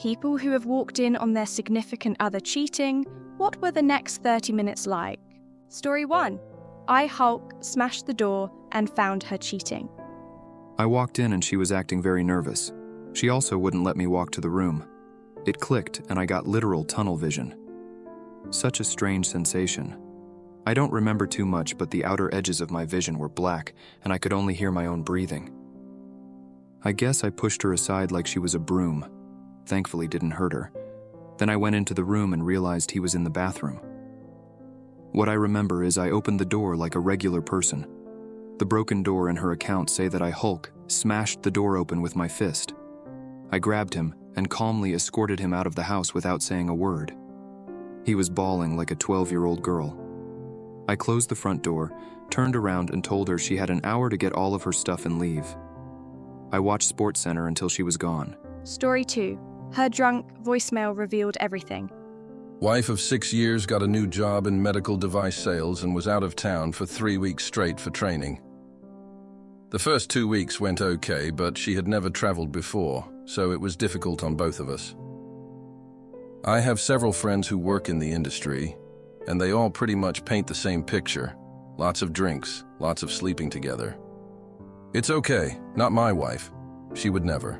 People who have walked in on their significant other cheating, what were the next 30 minutes like? Story 1. I, Hulk, smashed the door and found her cheating. I walked in and she was acting very nervous. She also wouldn't let me walk to the room. It clicked and I got literal tunnel vision. Such a strange sensation. I don't remember too much, but the outer edges of my vision were black and I could only hear my own breathing. I guess I pushed her aside like she was a broom. Thankfully didn't hurt her. Then I went into the room and realized he was in the bathroom. What I remember is I opened the door like a regular person. The broken door in her account say that I, Hulk, smashed the door open with my fist. I grabbed him and calmly escorted him out of the house without saying a word. He was bawling like a 12-year-old girl. I closed the front door, turned around and told her she had an hour to get all of her stuff and leave. I watched SportsCenter until she was gone. Story 2. Her drunk voicemail revealed everything. Wife of 6 years got a new job in medical device sales and was out of town for 3 weeks straight for training. The first 2 weeks went okay, but she had never traveled before, so it was difficult on both of us. I have several friends who work in the industry, and they all pretty much paint the same picture. Lots of drinks, lots of sleeping together. It's okay, not my wife. She would never.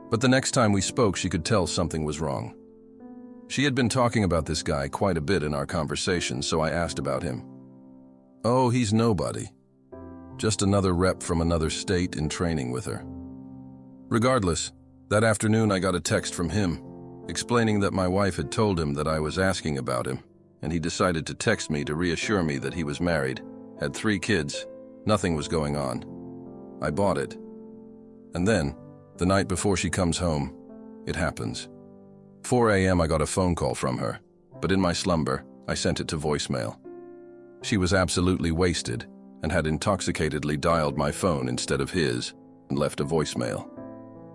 But the next time we spoke, she could tell something was wrong. She had been talking about this guy quite a bit in our conversation, so I asked about him. Oh, he's nobody. Just another rep from another state in training with her. Regardless, that afternoon I got a text from him, explaining that my wife had told him that I was asking about him, and he decided to text me to reassure me that he was married, had 3 kids, nothing was going on. I bought it. And then, the night before she comes home, it happens. 4 a.m. I got a phone call from her, but in my slumber, I sent it to voicemail. She was absolutely wasted and had intoxicatedly dialed my phone instead of his and left a voicemail.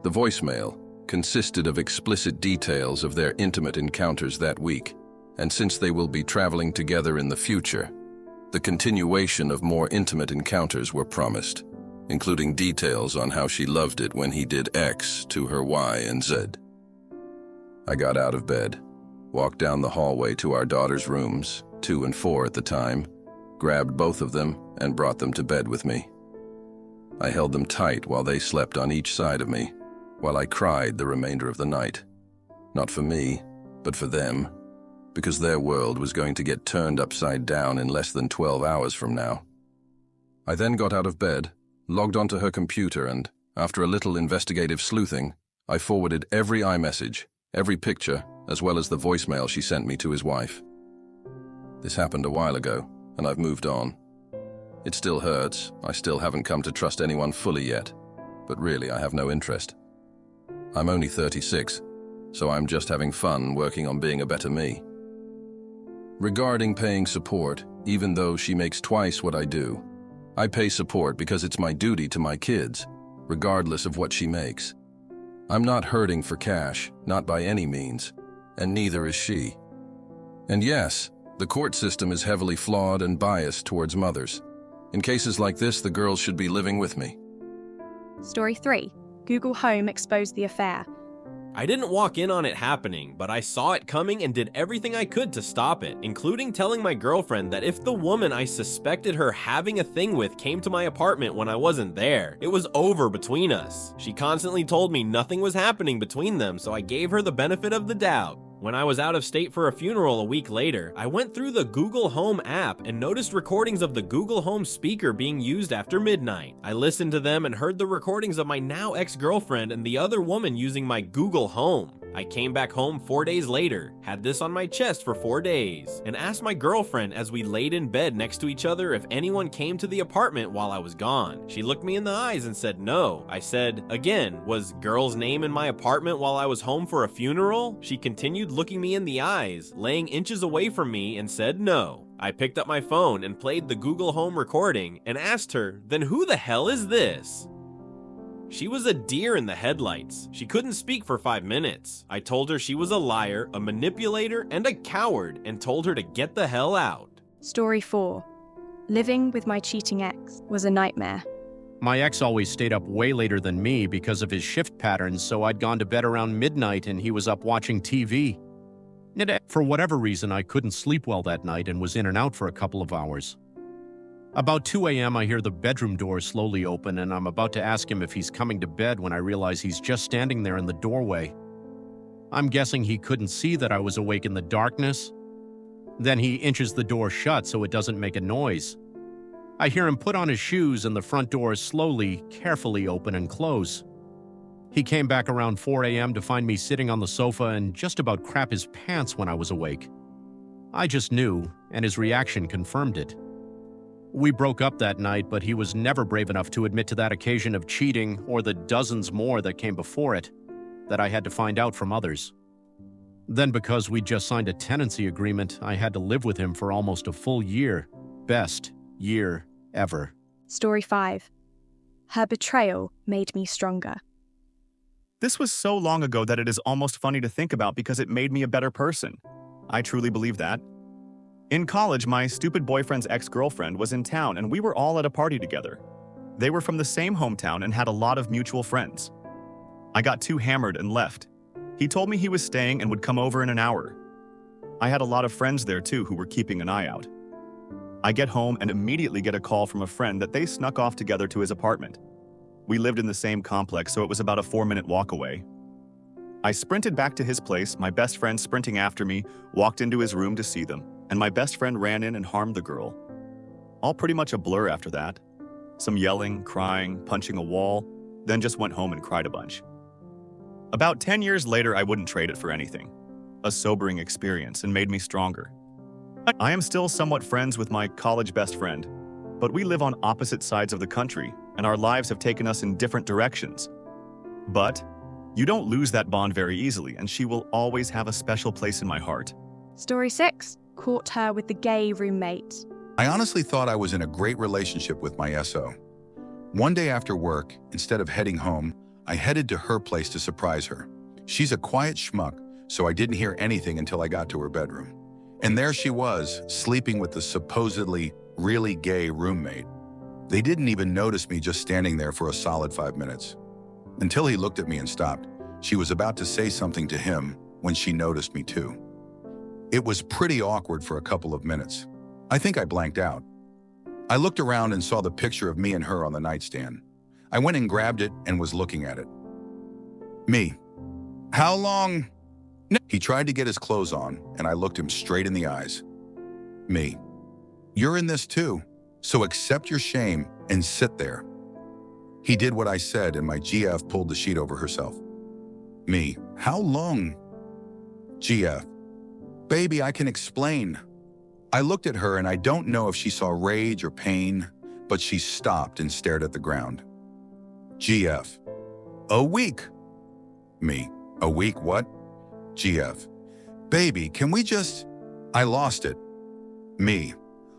The voicemail consisted of explicit details of their intimate encounters that week, and since they will be traveling together in the future, the continuation of more intimate encounters were promised, including details on how she loved it when he did X to her Y and Z. I got out of bed, walked down the hallway to our daughter's rooms, 2 and 4 at the time, grabbed both of them and brought them to bed with me. I held them tight while they slept on each side of me, while I cried the remainder of the night. Not for me, but for them, because their world was going to get turned upside down in less than 12 hours from now. I then got out of bed, logged onto her computer, and, after a little investigative sleuthing, I forwarded every iMessage, every picture, as well as the voicemail she sent me to his wife. This happened a while ago, and I've moved on. It still hurts. I still haven't come to trust anyone fully yet, but really I have no interest. I'm only 36, so I'm just having fun working on being a better me. Regarding paying support, even though she makes twice what I do, I pay support because it's my duty to my kids, regardless of what she makes. I'm not hurting for cash, not by any means, and neither is she. And yes, the court system is heavily flawed and biased towards mothers. In cases like this, the girls should be living with me. Story 3. Google Home exposed the affair. I didn't walk in on it happening, but I saw it coming and did everything I could to stop it, including telling my girlfriend that if the woman I suspected her having a thing with came to my apartment when I wasn't there, it was over between us. She constantly told me nothing was happening between them, so I gave her the benefit of the doubt. When I was out of state for a funeral a week later, I went through the Google Home app and noticed recordings of the Google Home speaker being used after midnight. I listened to them and heard the recordings of my now ex-girlfriend and the other woman using my Google Home. I came back home 4 days later, had this on my chest for 4 days, and asked my girlfriend as we laid in bed next to each other if anyone came to the apartment while I was gone. She looked me in the eyes and said no. I said, again, was girl's name in my apartment while I was home for a funeral? She continued looking me in the eyes, laying inches away from me, and said no. I picked up my phone and played the Google Home recording and asked her, then who the hell is this? She was a deer in the headlights. She couldn't speak for 5 minutes. I told her she was a liar, a manipulator, and a coward, and told her to get the hell out. Story 4. Living with my cheating ex was a nightmare. My ex always stayed up way later than me because of his shift patterns, so I'd gone to bed around midnight and he was up watching TV. For whatever reason, I couldn't sleep well that night and was in and out for a couple of hours. About 2 a.m., I hear the bedroom door slowly open, and I'm about to ask him if he's coming to bed when I realize he's just standing there in the doorway. I'm guessing he couldn't see that I was awake in the darkness. Then he inches the door shut so it doesn't make a noise. I hear him put on his shoes and the front door slowly, carefully open and close. He came back around 4 a.m. to find me sitting on the sofa and just about crap his pants when I was awake. I just knew, and his reaction confirmed it. We broke up that night, but he was never brave enough to admit to that occasion of cheating or the dozens more that came before it, that I had to find out from others. Then because we'd just signed a tenancy agreement, I had to live with him for almost a full year. Best year ever. Story 5. Her betrayal made me stronger. This was so long ago that it is almost funny to think about because it made me a better person. I truly believe that. In college, my stupid boyfriend's ex-girlfriend was in town and we were all at a party together. They were from the same hometown and had a lot of mutual friends. I got too hammered and left. He told me he was staying and would come over in an hour. I had a lot of friends there too who were keeping an eye out. I get home and immediately get a call from a friend that they snuck off together to his apartment. We lived in the same complex, so it was about a 4-minute walk away. I sprinted back to his place, my best friend sprinting after me, walked into his room to see them, and my best friend ran in and harmed the girl. All pretty much a blur after that. Some yelling, crying, punching a wall, then just went home and cried a bunch. About 10 years later, I wouldn't trade it for anything. A sobering experience and made me stronger. I am still somewhat friends with my college best friend, but we live on opposite sides of the country and our lives have taken us in different directions. But you don't lose that bond very easily, and she will always have a special place in my heart. Story 6. Caught her with the gay roommate. I honestly thought I was in a great relationship with my SO. One day after work, instead of heading home, I headed to her place to surprise her. She's a quiet schmuck, so I didn't hear anything until I got to her bedroom. And there she was, sleeping with the supposedly really gay roommate. They didn't even notice me just standing there for a solid 5 minutes. Until he looked at me and stopped. She was about to say something to him when she noticed me too. It was pretty awkward for a couple of minutes. I think I blanked out. I looked around and saw the picture of me and her on the nightstand. I went and grabbed it and was looking at it. Me. How long? No. He tried to get his clothes on, and I looked him straight in the eyes. Me. You're in this too, so accept your shame and sit there. He did what I said, and my GF pulled the sheet over herself. Me. How long? GF. Baby, I can explain. I looked at her, and I don't know if she saw rage or pain, but she stopped and stared at the ground. GF. A week. Me. A week what? GF. Baby, can we just... I lost it. Me.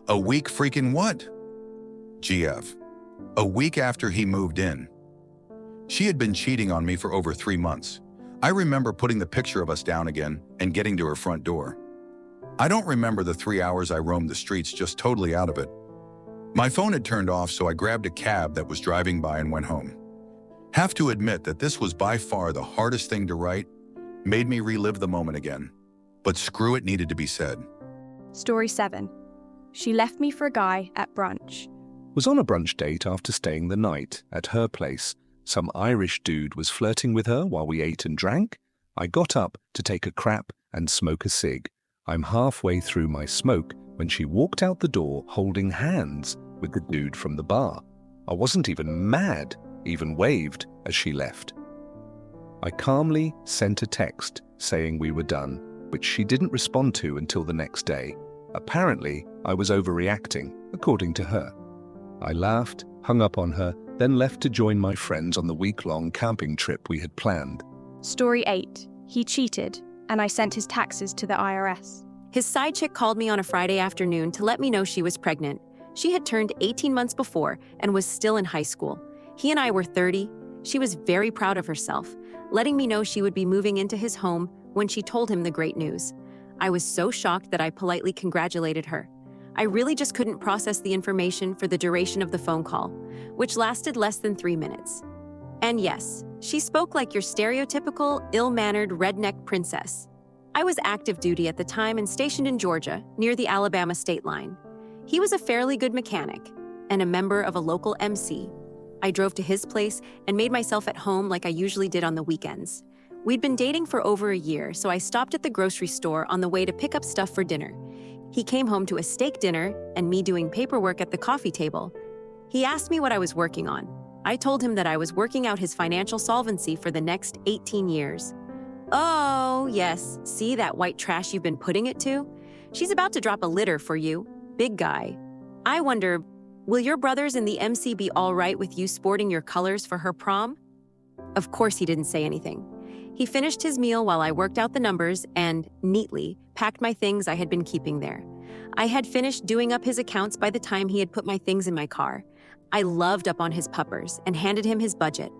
A week freaking what? GF. A week after he moved in. She had been cheating on me for over 3 months. I remember putting the picture of us down again and getting to her front door. I don't remember the 3 hours I roamed the streets, just totally out of it. My phone had turned off, so I grabbed a cab that was driving by and went home. Have to admit that this was by far the hardest thing to write. Made me relive the moment again. But screw it, needed to be said. Story 7. She left me for a guy at brunch. Was on a brunch date after staying the night at her place. Some Irish dude was flirting with her while we ate and drank. I got up to take a crap and smoke a cig. I'm halfway through my smoke when she walked out the door holding hands with the dude from the bar. I wasn't even mad, even waved as she left. I calmly sent a text saying we were done, which she didn't respond to until the next day. Apparently, I was overreacting, according to her. I laughed, hung up on her, then left to join my friends on the week-long camping trip we had planned. Story 8. He cheated, and I sent his taxes to the IRS. His side chick called me on a Friday afternoon to let me know she was pregnant. She had turned 18 months before and was still in high school. He and I were 30. She was very proud of herself, letting me know she would be moving into his home when she told him the great news. I was so shocked that I politely congratulated her. I really just couldn't process the information for the duration of the phone call, which lasted less than 3 minutes. And yes, she spoke like your stereotypical, ill-mannered redneck princess. I was active duty at the time and stationed in Georgia, near the Alabama state line. He was a fairly good mechanic and a member of a local MC. I drove to his place and made myself at home like I usually did on the weekends. We'd been dating for over a year, so I stopped at the grocery store on the way to pick up stuff for dinner. He came home to a steak dinner and me doing paperwork at the coffee table. He asked me what I was working on. I told him that I was working out his financial solvency for the next 18 years. Oh, yes, see that white trash you've been putting it to? She's about to drop a litter for you, big guy. I wonder, will your brothers in the MC be all right with you sporting your colors for her prom? Of course he didn't say anything. He finished his meal while I worked out the numbers and, neatly, packed my things I had been keeping there. I had finished doing up his accounts by the time he had put my things in my car. I loved up on his puppers and handed him his budget.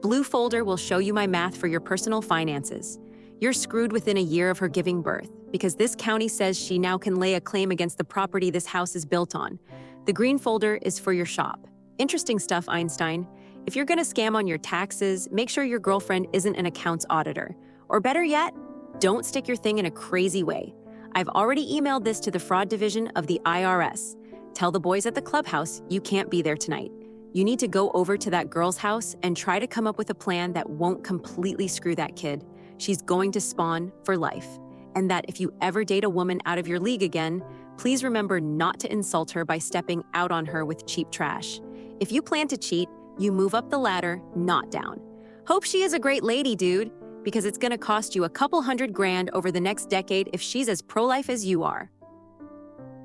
Blue folder will show you my math for your personal finances. You're screwed within a year of her giving birth, because this county says she now can lay a claim against the property this house is built on. The green folder is for your shop. Interesting stuff, Einstein. If you're gonna scam on your taxes, make sure your girlfriend isn't an accounts auditor. Or better yet, don't stick your thing in a crazy way. I've already emailed this to the fraud division of the IRS. Tell the boys at the clubhouse you can't be there tonight. You need to go over to that girl's house and try to come up with a plan that won't completely screw that kid. She's going to spawn for life. And that if you ever date a woman out of your league again, please remember not to insult her by stepping out on her with cheap trash. If you plan to cheat, you move up the ladder, not down. Hope she is a great lady, dude, because it's gonna cost you a couple $100,000 over the next decade if she's as pro-life as you are.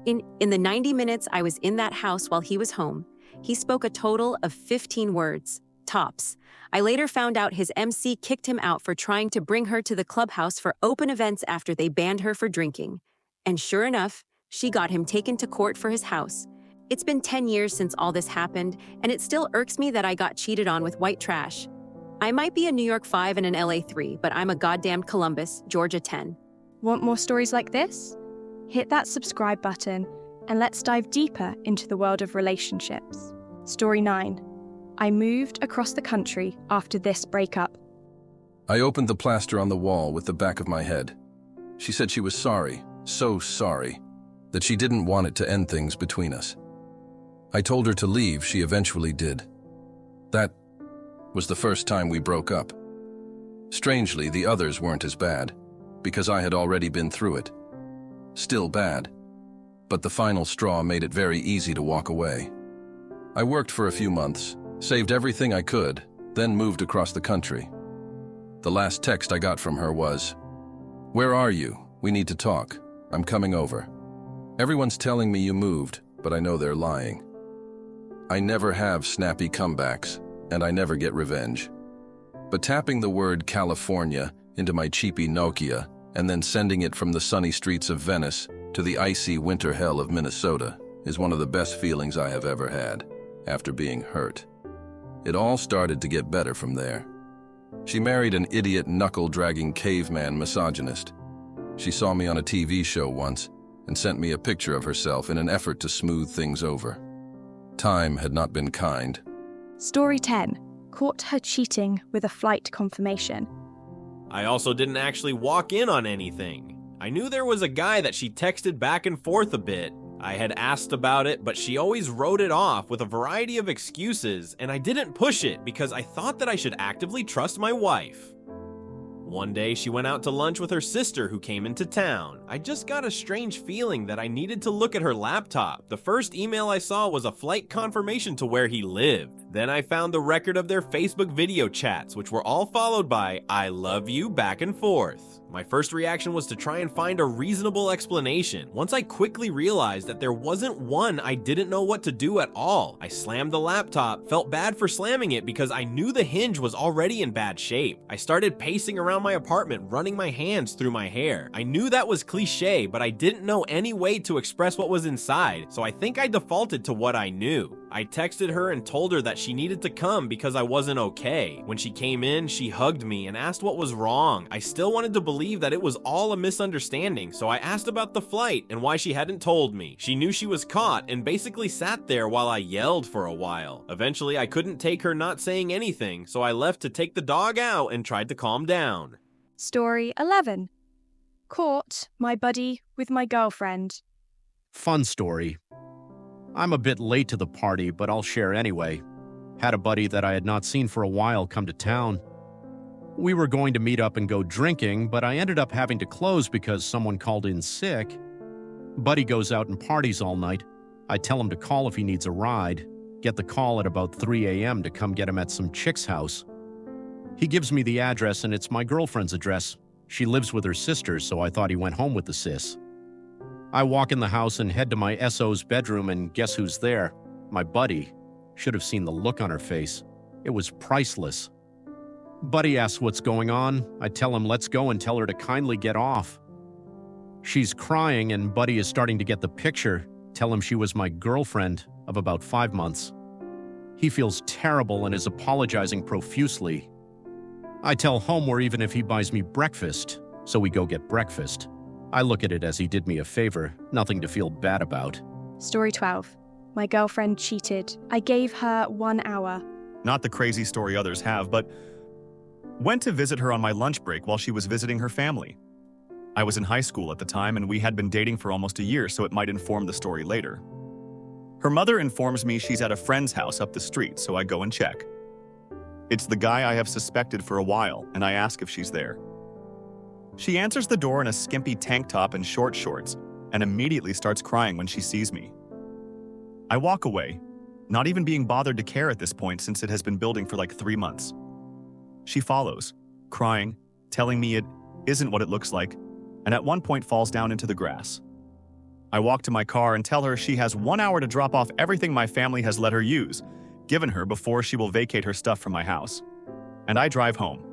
In the 90 minutes I was in that house while he was home, he spoke a total of 15 words, tops. I later found out his MC kicked him out for trying to bring her to the clubhouse for open events after they banned her for drinking. And sure enough, she got him taken to court for his house. It's been 10 years since all this happened, and it still irks me that I got cheated on with white trash. I might be a New York 5 and an LA 3, but I'm a goddamned Columbus, Georgia 10. Want more stories like this? Hit that subscribe button and let's dive deeper into the world of relationships. Story 9. I moved across the country after this breakup. I opened the plaster on the wall with the back of my head. She said she was sorry, so sorry, that she didn't want it to end things between us. I told her to leave. She eventually did. That was the first time we broke up. Strangely, the others weren't as bad, because I had already been through it. Still bad, but the final straw made it very easy to walk away. I worked for a few months, saved everything I could, then moved across the country. The last text I got from her was, "Where are you? We need to talk. I'm coming over. Everyone's telling me you moved, but I know they're lying." I never have snappy comebacks, and I never get revenge. But tapping the word California into my cheapy Nokia and then sending it from the sunny streets of Venice to the icy winter hell of Minnesota is one of the best feelings I have ever had after being hurt. It all started to get better from there. She married an idiot knuckle-dragging caveman misogynist. She saw me on a TV show once and sent me a picture of herself in an effort to smooth things over. Time had not been kind. Story 10. Caught her cheating with a flight confirmation. I also didn't actually walk in on anything. I knew there was a guy that she texted back and forth a bit. I had asked about it, but she always wrote it off with a variety of excuses, and I didn't push it because I thought that I should actively trust my wife. One day, she went out to lunch with her sister who came into town. I just got a strange feeling that I needed to look at her laptop. The first email I saw was a flight confirmation to where he lived. Then I found the record of their Facebook video chats, which were all followed by "I love you" back and forth. My first reaction was to try and find a reasonable explanation. Once I quickly realized that there wasn't one, I didn't know what to do at all. I slammed the laptop, felt bad for slamming it because I knew the hinge was already in bad shape. I started pacing around my apartment, running my hands through my hair. I knew that was cliche, but I didn't know any way to express what was inside, so I think I defaulted to what I knew. I texted her and told her that she needed to come because I wasn't okay. When she came in, she hugged me and asked what was wrong. I still wanted to believe that it was all a misunderstanding, so I asked about the flight and why she hadn't told me. She knew she was caught and basically sat there while I yelled for a while. Eventually, I couldn't take her not saying anything, so I left to take the dog out and tried to calm down. Story 11. Caught my buddy with my girlfriend. Fun story. I'm a bit late to the party, but I'll share anyway. Had a buddy that I had not seen for a while come to town. We were going to meet up and go drinking, but I ended up having to close because someone called in sick. Buddy goes out and parties all night. I tell him to call if he needs a ride. Get the call at about 3 a.m. to come get him at some chick's house. He gives me the address and it's my girlfriend's address. She lives with her sister, so I thought he went home with the sis. I walk in the house and head to my SO's bedroom, and guess who's there? My buddy. Should have seen the look on her face. It was priceless. Buddy asks what's going on. I tell him let's go and tell her to kindly get off. She's crying and Buddy is starting to get the picture. Tell him she was my girlfriend of about 5 months. He feels terrible and is apologizing profusely. I tell Homer even if he buys me breakfast, so we go get breakfast. I look at it as he did me a favor, nothing to feel bad about. Story 12. My girlfriend cheated. I gave her 1 hour. Not the crazy story others have, but went to visit her on my lunch break while she was visiting her family. I was in high school at the time and we had been dating for almost a year, so it might inform the story later. Her mother informs me she's at a friend's house up the street, so I go and check. It's the guy I have suspected for a while, and I ask if she's there. She answers the door in a skimpy tank top and short shorts, and immediately starts crying when she sees me. I walk away, not even being bothered to care at this point since it has been building for like 3 months. She follows, crying, telling me it isn't what it looks like, and at one point falls down into the grass. I walk to my car and tell her she has 1 hour to drop off everything my family has let her use, given her before she will vacate her stuff from my house. And I drive home.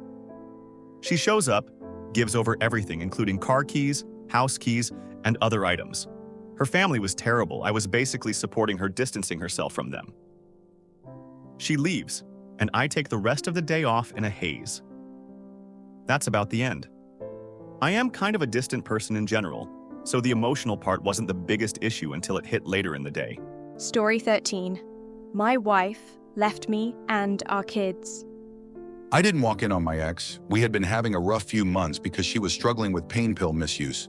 She shows up, gives over everything, including car keys, house keys, and other items. Her family was terrible. I was basically supporting her, distancing herself from them. She leaves, and I take the rest of the day off in a haze. That's about the end. I am kind of a distant person in general, so the emotional part wasn't the biggest issue until it hit later in the day. Story 13. My wife left me and our kids. I didn't walk in on my ex. We had been having a rough few months because she was struggling with pain pill misuse.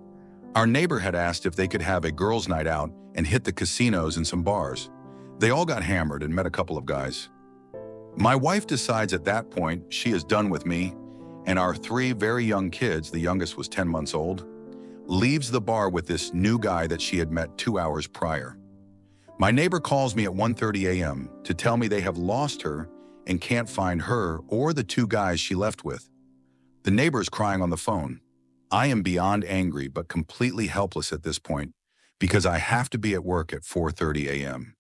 Our neighbor had asked if they could have a girls' night out and hit the casinos and some bars. They all got hammered and met a couple of guys. My wife decides at that point she is done with me, and our 3 very young kids, the youngest was 10 months old, leaves the bar with this new guy that she had met 2 hours prior. My neighbor calls me at 1:30 a.m. to tell me they have lost her and can't find her or the 2 guys she left with. The neighbor is crying on the phone. I am beyond angry but completely helpless at this point because I have to be at work at 4:30 a.m.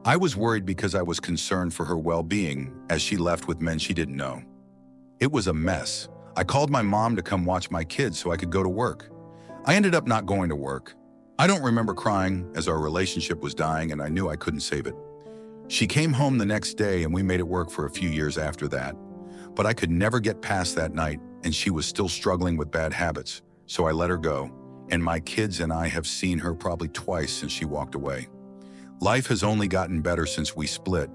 I was worried because I was concerned for her well-being as she left with men she didn't know. It was a mess. I called my mom to come watch my kids so I could go to work. I ended up not going to work. I don't remember crying as our relationship was dying and I knew I couldn't save it. She came home the next day and we made it work for a few years after that. But I could never get past that night and she was still struggling with bad habits, so I let her go. And my kids and I have seen her probably twice since she walked away. Life has only gotten better since we split.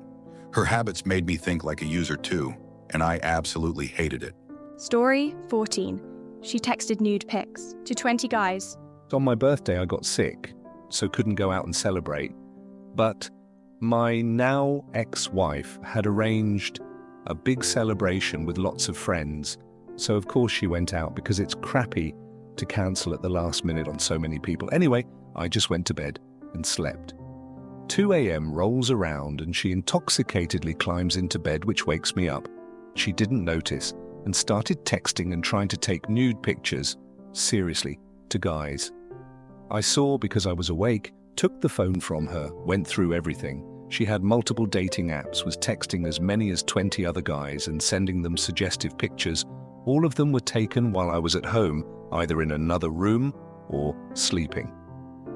Her habits made me think like a user too, and I absolutely hated it. Story 14. She texted nude pics to 20 guys. On my birthday, I got sick, so couldn't go out and celebrate. But my now ex-wife had arranged a big celebration with lots of friends, so of course she went out because it's crappy to cancel at the last minute on so many people. Anyway, I just went to bed and slept. 2 a.m. rolls around and she intoxicatedly climbs into bed, which wakes me up. She didn't notice and started texting and trying to take nude pictures, seriously, to guys. I saw because I was awake, took the phone from her, went through everything. She had multiple dating apps, was texting as many as 20 other guys and sending them suggestive pictures. All of them were taken while I was at home, either in another room or sleeping.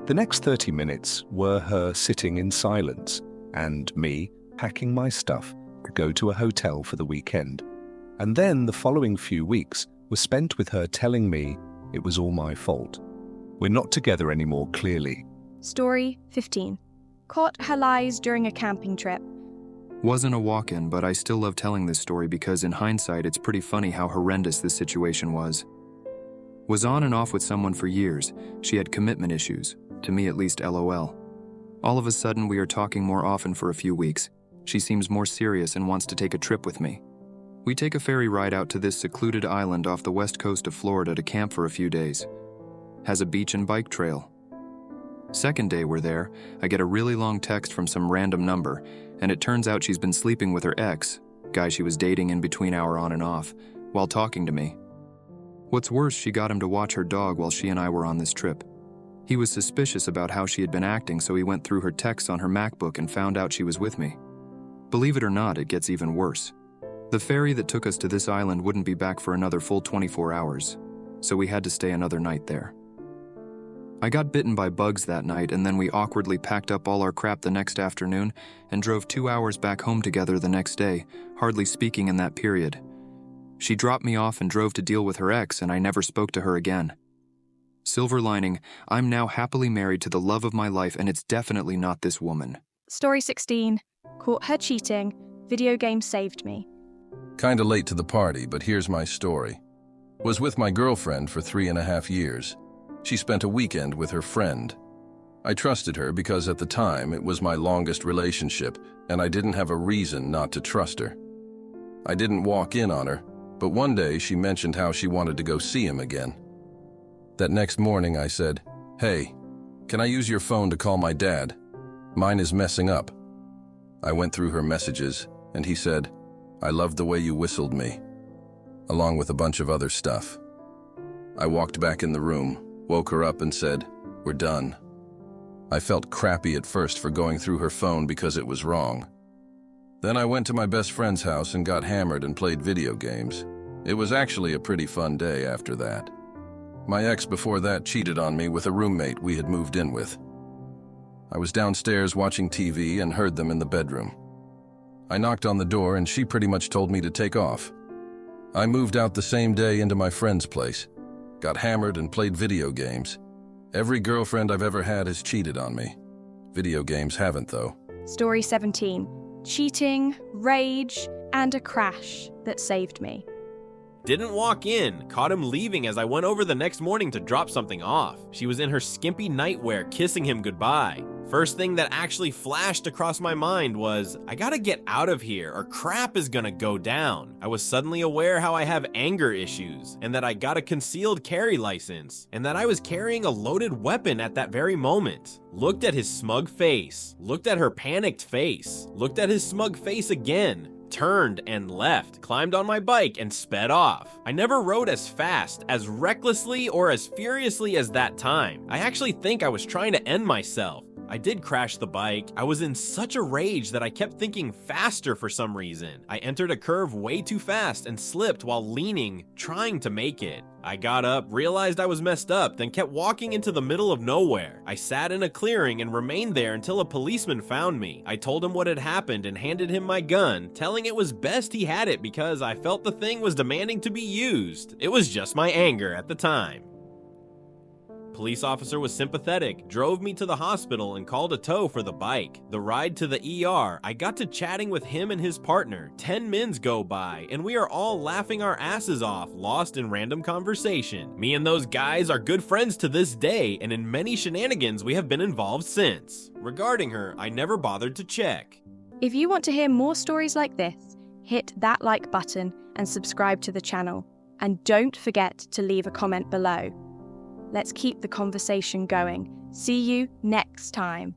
The next 30 minutes were her sitting in silence and me packing my stuff to go to a hotel for the weekend. And then the following few weeks were spent with her telling me it was all my fault. We're not together anymore, clearly. Story 15. Caught her lies during a camping trip. Wasn't a walk-in, but I still love telling this story because in hindsight it's pretty funny how horrendous this situation was. Was on and off with someone for years. She had commitment issues. To me at least, LOL. All of a sudden we are talking more often for a few weeks. She seems more serious and wants to take a trip with me. We take a ferry ride out to this secluded island off the west coast of Florida to camp for a few days. Has a beach and bike trail. Second day we're there, I get a really long text from some random number, and it turns out she's been sleeping with her ex, guy she was dating in between our on and off, while talking to me. What's worse, she got him to watch her dog while she and I were on this trip. He was suspicious about how she had been acting, so he went through her texts on her MacBook and found out she was with me. Believe it or not, it gets even worse. The ferry that took us to this island wouldn't be back for another full 24 hours, so we had to stay another night there. I got bitten by bugs that night, and then we awkwardly packed up all our crap the next afternoon and drove 2 hours back home together the next day, hardly speaking in that period. She dropped me off and drove to deal with her ex, and I never spoke to her again. Silver lining, I'm now happily married to the love of my life, and it's definitely not this woman. Story 16. Caught her cheating. Video game saved me. Kinda late to the party, but here's my story. Was with my girlfriend for 3.5 years. She spent a weekend with her friend. I trusted her because at the time it was my longest relationship and I didn't have a reason not to trust her. I didn't walk in on her, but one day she mentioned how she wanted to go see him again. That next morning I said, "Hey, can I use your phone to call my dad? Mine is messing up." I went through her messages and he said, "I loved the way you whistled me," along with a bunch of other stuff. I walked back in the room, woke her up and said, "We're done." I felt crappy at first for going through her phone because it was wrong. Then I went to my best friend's house and got hammered and played video games. It was actually a pretty fun day after that. My ex before that cheated on me with a roommate we had moved in with. I was downstairs watching TV and heard them in the bedroom. I knocked on the door and she pretty much told me to take off. I moved out the same day into my friend's place. Got hammered and played video games. Every girlfriend I've ever had has cheated on me. Video games haven't, though. Story 17. Cheating, rage, and a crash that saved me. Didn't walk in, caught him leaving as I went over the next morning to drop something off. She was in her skimpy nightwear kissing him goodbye. First thing that actually flashed across my mind was, I gotta get out of here or crap is gonna go down. I was suddenly aware how I have anger issues, and that I got a concealed carry license, and that I was carrying a loaded weapon at that very moment. Looked at his smug face, looked at her panicked face, looked at his smug face again, turned and left, climbed on my bike and sped off. I never rode as fast, as recklessly, or as furiously as that time. I actually think I was trying to end myself. I did crash the bike. I was in such a rage that I kept thinking faster for some reason. I entered a curve way too fast and slipped while leaning, trying to make it. I got up, realized I was messed up, then kept walking into the middle of nowhere. I sat in a clearing and remained there until a policeman found me. I told him what had happened and handed him my gun, telling it was best he had it because I felt the thing was demanding to be used. It was just my anger at the time. Police officer was sympathetic, drove me to the hospital and called a tow for the bike. The ride to the ER, I got to chatting with him and his partner. 10 mins go by, and we are all laughing our asses off, lost in random conversation. Me and those guys are good friends to this day, and in many shenanigans we have been involved since. Regarding her, I never bothered to check. If you want to hear more stories like this, hit that like button and subscribe to the channel. And don't forget to leave a comment below. Let's keep the conversation going. See you next time.